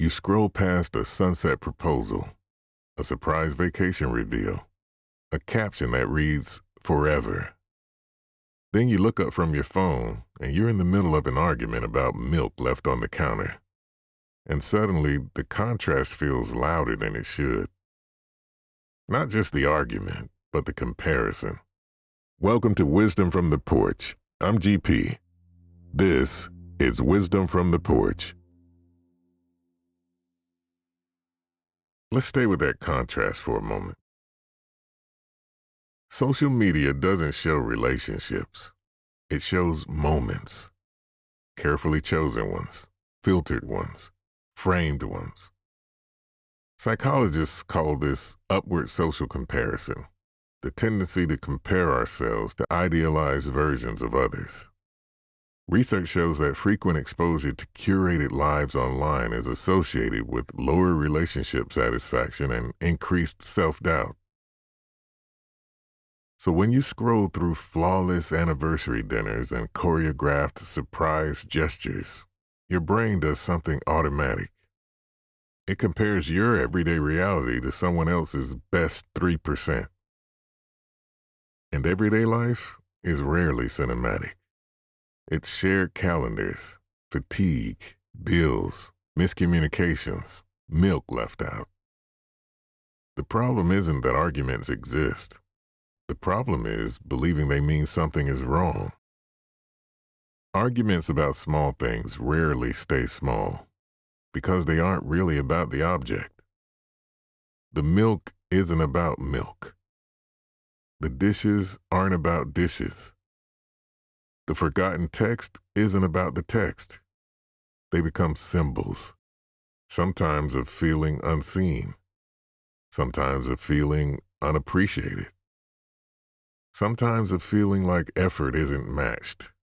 You scroll past a sunset proposal, a surprise vacation reveal, a caption that reads, "Forever." Then you look up from your phone and you're in the middle of an argument about milk left on the counter. And suddenly the contrast feels louder than it should. Not just the argument, but the comparison. Welcome to Wisdom from the Porch. I'm GP. This is Wisdom from the Porch. Let's stay with that contrast for a moment. Social media doesn't show relationships. It shows moments. Carefully chosen ones, filtered ones, framed ones. Psychologists call this upward social comparison, the tendency to compare ourselves to idealized versions of others. Research shows that frequent exposure to curated lives online is associated with lower relationship satisfaction and increased self-doubt. So when you scroll through flawless anniversary dinners and choreographed surprise gestures, your brain does something automatic. It compares your everyday reality to someone else's best 3%. And everyday life is rarely cinematic. It's shared calendars, fatigue, bills, miscommunications, milk left out. The problem isn't that arguments exist. The problem is believing they mean something is wrong. Arguments about small things rarely stay small because they aren't really about the object. The milk isn't about milk. The dishes aren't about dishes. The forgotten text isn't about the text. They become symbols, sometimes of feeling unseen, sometimes of feeling unappreciated, sometimes of feeling like effort isn't matched.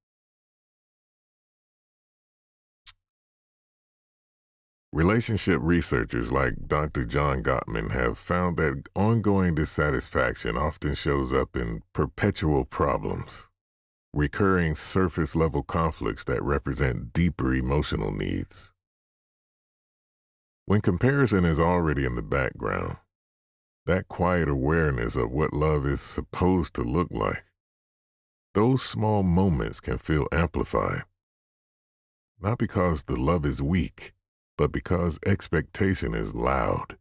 Relationship researchers like Dr. John Gottman have found that ongoing dissatisfaction often shows up in perpetual problems, recurring surface-level conflicts that represent deeper emotional needs. When comparison is already in the background, that quiet awareness of what love is supposed to look like, those small moments can feel amplified. Not because the love is weak, but because expectation is loud.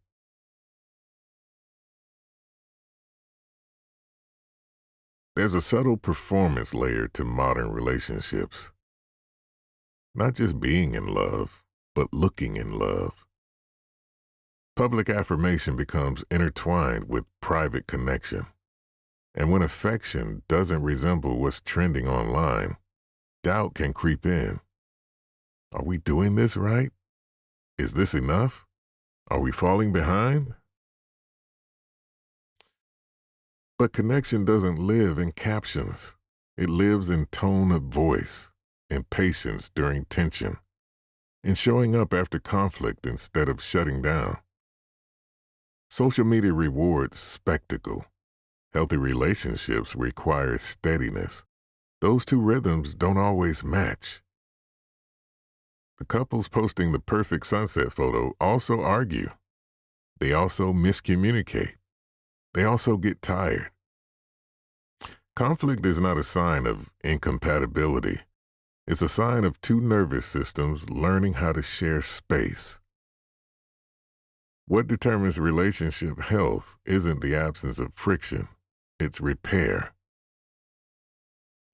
There's a subtle performance layer to modern relationships. Not just being in love, but looking in love. Public affirmation becomes intertwined with private connection. And when affection doesn't resemble what's trending online, doubt can creep in. Are we doing this right? Is this enough? Are we falling behind? But connection doesn't live in captions. It lives in tone of voice, in patience during tension, in showing up after conflict instead of shutting down. Social media rewards spectacle. Healthy relationships require steadiness. Those two rhythms don't always match. The couples posting the perfect sunset photo also argue. They also miscommunicate. They also get tired. Conflict is not a sign of incompatibility. It's a sign of two nervous systems learning how to share space. What determines relationship health isn't the absence of friction, it's repair.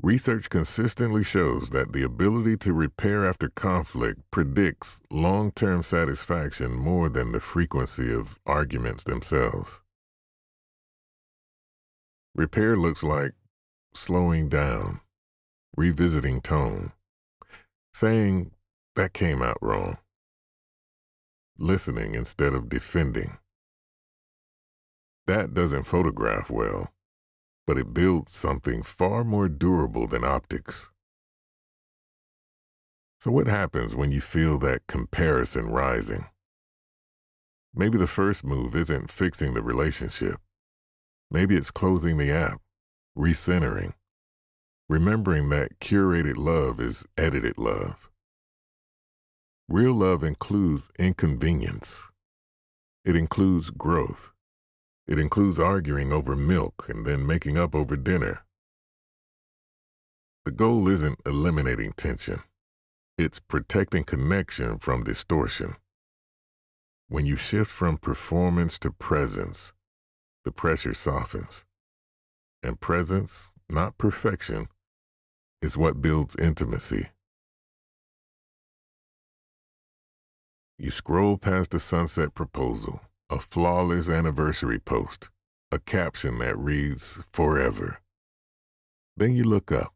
Research consistently shows that the ability to repair after conflict predicts long-term satisfaction more than the frequency of arguments themselves. Repair looks like slowing down, revisiting tone, saying, "That came out wrong," listening instead of defending. That doesn't photograph well, but it builds something far more durable than optics. So what happens when you feel that comparison rising? Maybe the first move isn't fixing the relationship. Maybe it's closing the app, recentering, remembering that curated love is edited love. Real love includes inconvenience. It includes growth. It includes arguing over milk and then making up over dinner. The goal isn't eliminating tension. It's protecting connection from distortion. When you shift from performance to presence, the pressure softens. And presence, not perfection, is what builds intimacy. You scroll past a sunset proposal, a flawless anniversary post, a caption that reads, "Forever." Then you look up.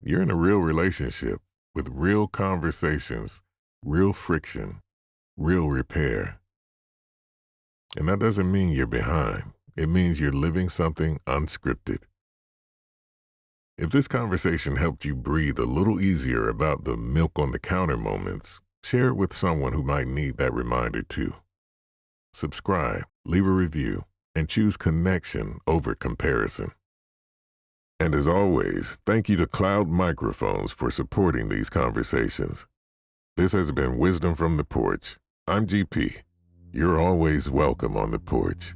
You're in a real relationship with real conversations, real friction, real repair. And that doesn't mean you're behind. It means you're living something unscripted. If this conversation helped you breathe a little easier about the milk on the counter moments, share it with someone who might need that reminder too. Subscribe, leave a review, and choose connection over comparison. And as always, thank you to Cloud Microphones for supporting these conversations. This has been Wisdom from the Porch. I'm GP. You're always welcome on the porch.